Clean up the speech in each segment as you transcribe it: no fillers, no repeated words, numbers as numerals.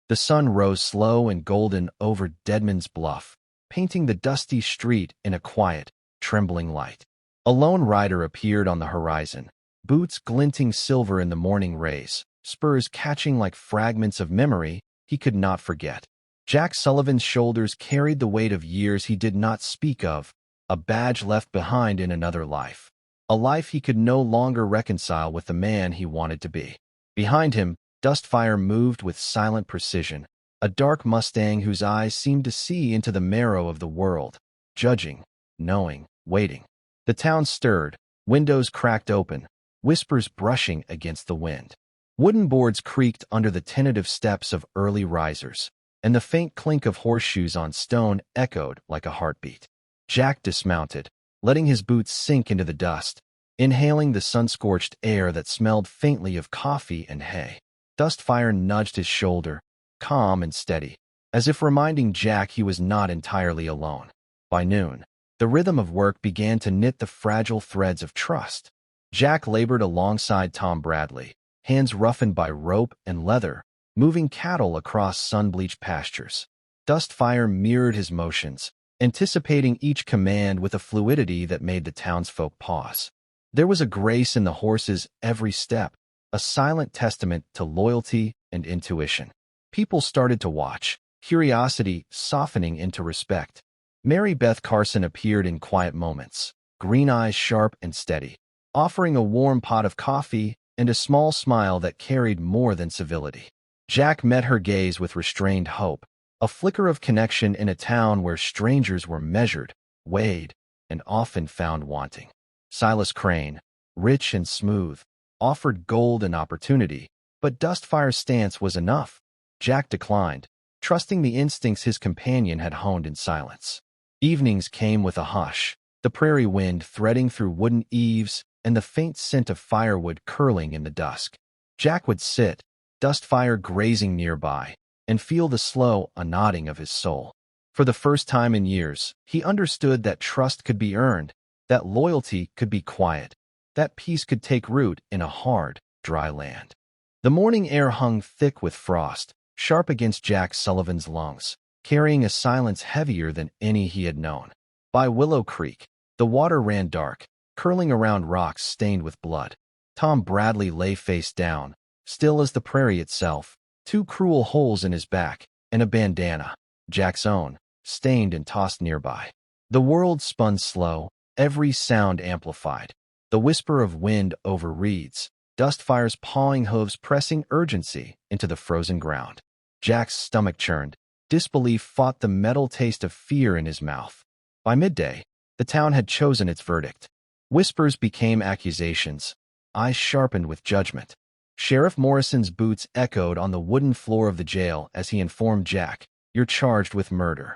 The sun rose slow and golden over Deadman's Bluff, painting the dusty street in a quiet, trembling light. A lone rider appeared on the horizon, boots glinting silver in the morning rays, spurs catching like fragments of memory he could not forget. Jack Sullivan's shoulders carried the weight of years he did not speak of, a badge left behind in another life. A life he could no longer reconcile with the man he wanted to be. Behind him, Dustfire moved with silent precision, a dark Mustang whose eyes seemed to see into the marrow of the world, judging, knowing, waiting. The town stirred, windows cracked open, whispers brushing against the wind. Wooden boards creaked under the tentative steps of early risers, and the faint clink of horseshoes on stone echoed like a heartbeat. Jack dismounted, letting his boots sink into the dust, inhaling the sun-scorched air that smelled faintly of coffee and hay. Dustfire nudged his shoulder, calm and steady, as if reminding Jack he was not entirely alone. By noon, the rhythm of work began to knit the fragile threads of trust. Jack labored alongside Tom Bradley, hands roughened by rope and leather, moving cattle across sun-bleached pastures. Dustfire mirrored his motions, anticipating each command with a fluidity that made the townsfolk pause. There was a grace in the horse's every step, a silent testament to loyalty and intuition. People started to watch, curiosity softening into respect. Mary Beth Carson appeared in quiet moments, green eyes sharp and steady, offering a warm pot of coffee and a small smile that carried more than civility. Jack met her gaze with restrained hope, a flicker of connection in a town where strangers were measured, weighed, and often found wanting. Silas Crane, rich and smooth, offered gold and opportunity, but Dustfire's stance was enough. Jack declined, trusting the instincts his companion had honed in silence. Evenings came with a hush, the prairie wind threading through wooden eaves and the faint scent of firewood curling in the dusk. Jack would sit, Dustfire grazing nearby, and feel the slow nodding of his soul. For the first time in years, he understood that trust could be earned, that loyalty could be quiet, that peace could take root in a hard, dry land. The morning air hung thick with frost, sharp against Jack Sullivan's lungs, carrying a silence heavier than any he had known. By Willow Creek, the water ran dark, curling around rocks stained with blood. Tom Bradley lay face down, still as the prairie itself, two cruel holes in his back, and a bandana, Jack's own, stained and tossed nearby. The world spun slow, every sound amplified. The whisper of wind over reeds, Dustfire's pawing hooves pressing urgency into the frozen ground. Jack's stomach churned. Disbelief fought the metal taste of fear in his mouth. By midday, the town had chosen its verdict. Whispers became accusations, eyes sharpened with judgment. Sheriff Morrison's boots echoed on the wooden floor of the jail as he informed Jack, "You're charged with murder."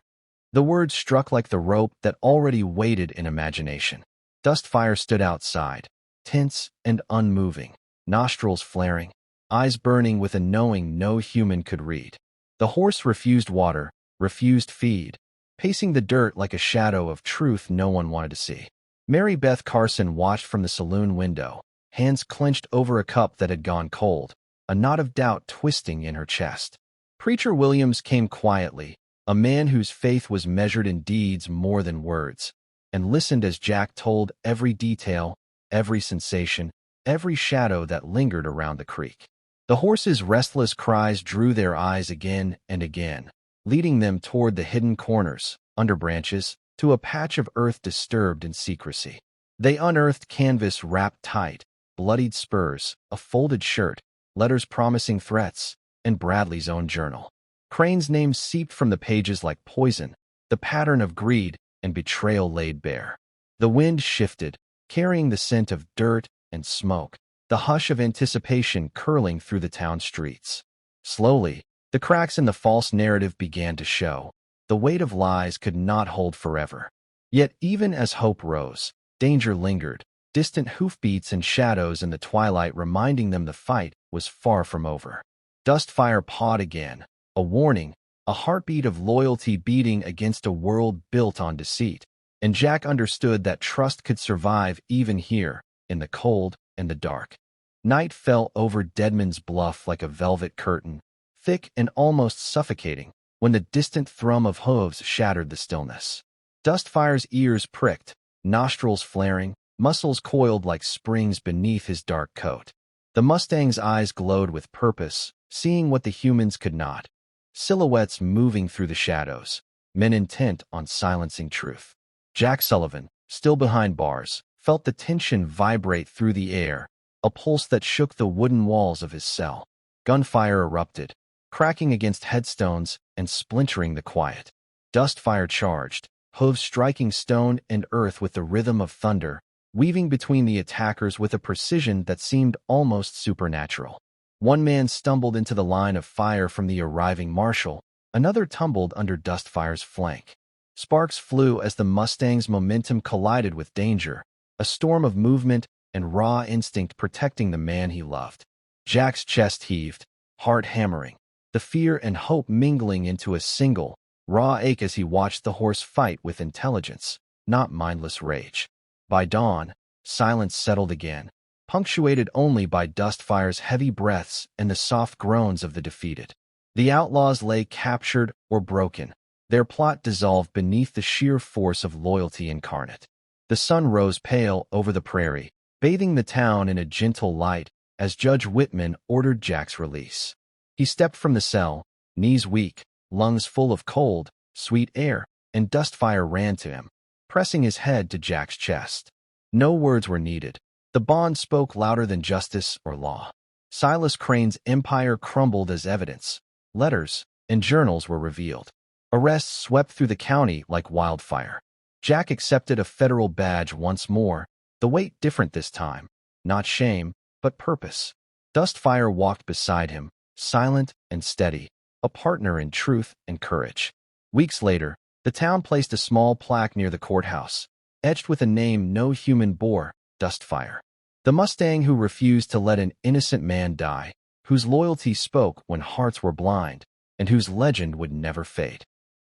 The words struck like the rope that already waited in imagination. Dustfire stood outside, tense and unmoving, nostrils flaring, eyes burning with a knowing no human could read. The horse refused water, refused feed, pacing the dirt like a shadow of truth no one wanted to see. Mary Beth Carson watched from the saloon window, hands clenched over a cup that had gone cold, a knot of doubt twisting in her chest. Preacher Williams came quietly, a man whose faith was measured in deeds more than words, and listened as Jack told every detail, every sensation, every shadow that lingered around the creek. The horse's restless cries drew their eyes again and again, leading them toward the hidden corners, under branches, to a patch of earth disturbed in secrecy. They unearthed canvas wrapped tight, bloodied spurs, a folded shirt, letters promising threats, and Bradley's own journal. Crane's name seeped from the pages like poison, the pattern of greed and betrayal laid bare. The wind shifted, carrying the scent of dirt and smoke, the hush of anticipation curling through the town streets. Slowly, the cracks in the false narrative began to show. The weight of lies could not hold forever. Yet even as hope rose, danger lingered, distant hoofbeats and shadows in the twilight reminding them the fight was far from over. Dustfire pawed again, a warning, a heartbeat of loyalty beating against a world built on deceit, and Jack understood that trust could survive even here, in the cold and the dark. Night fell over Deadman's Bluff like a velvet curtain, thick and almost suffocating, when the distant thrum of hooves shattered the stillness. Dustfire's ears pricked, nostrils flaring, muscles coiled like springs beneath his dark coat. The Mustang's eyes glowed with purpose, seeing what the humans could not. Silhouettes moving through the shadows, men intent on silencing truth. Jack Sullivan, still behind bars, felt the tension vibrate through the air, a pulse that shook the wooden walls of his cell. Gunfire erupted, cracking against headstones and splintering the quiet. Dustfire charged, hooves striking stone and earth with the rhythm of thunder, weaving between the attackers with a precision that seemed almost supernatural. One man stumbled into the line of fire from the arriving marshal, another tumbled under Dustfire's flank. Sparks flew as the Mustang's momentum collided with danger, a storm of movement and raw instinct protecting the man he loved. Jack's chest heaved, heart hammering, the fear and hope mingling into a single, raw ache as he watched the horse fight with intelligence, not mindless rage. By dawn, silence settled again, punctuated only by Dustfire's heavy breaths and the soft groans of the defeated. The outlaws lay captured or broken, their plot dissolved beneath the sheer force of loyalty incarnate. The sun rose pale over the prairie, bathing the town in a gentle light as Judge Whitman ordered Jack's release. He stepped from the cell, knees weak, lungs full of cold, sweet air, and Dustfire ran to him, pressing his head to Jack's chest. No words were needed. The bond spoke louder than justice or law. Silas Crane's empire crumbled as evidence. Letters and journals were revealed. Arrests swept through the county like wildfire. Jack accepted a federal badge once more, the weight different this time. Not shame, but purpose. Dustfire walked beside him, silent and steady, a partner in truth and courage. Weeks later, the town placed a small plaque near the courthouse, etched with a name no human bore, Dustfire. The Mustang who refused to let an innocent man die, whose loyalty spoke when hearts were blind, and whose legend would never fade.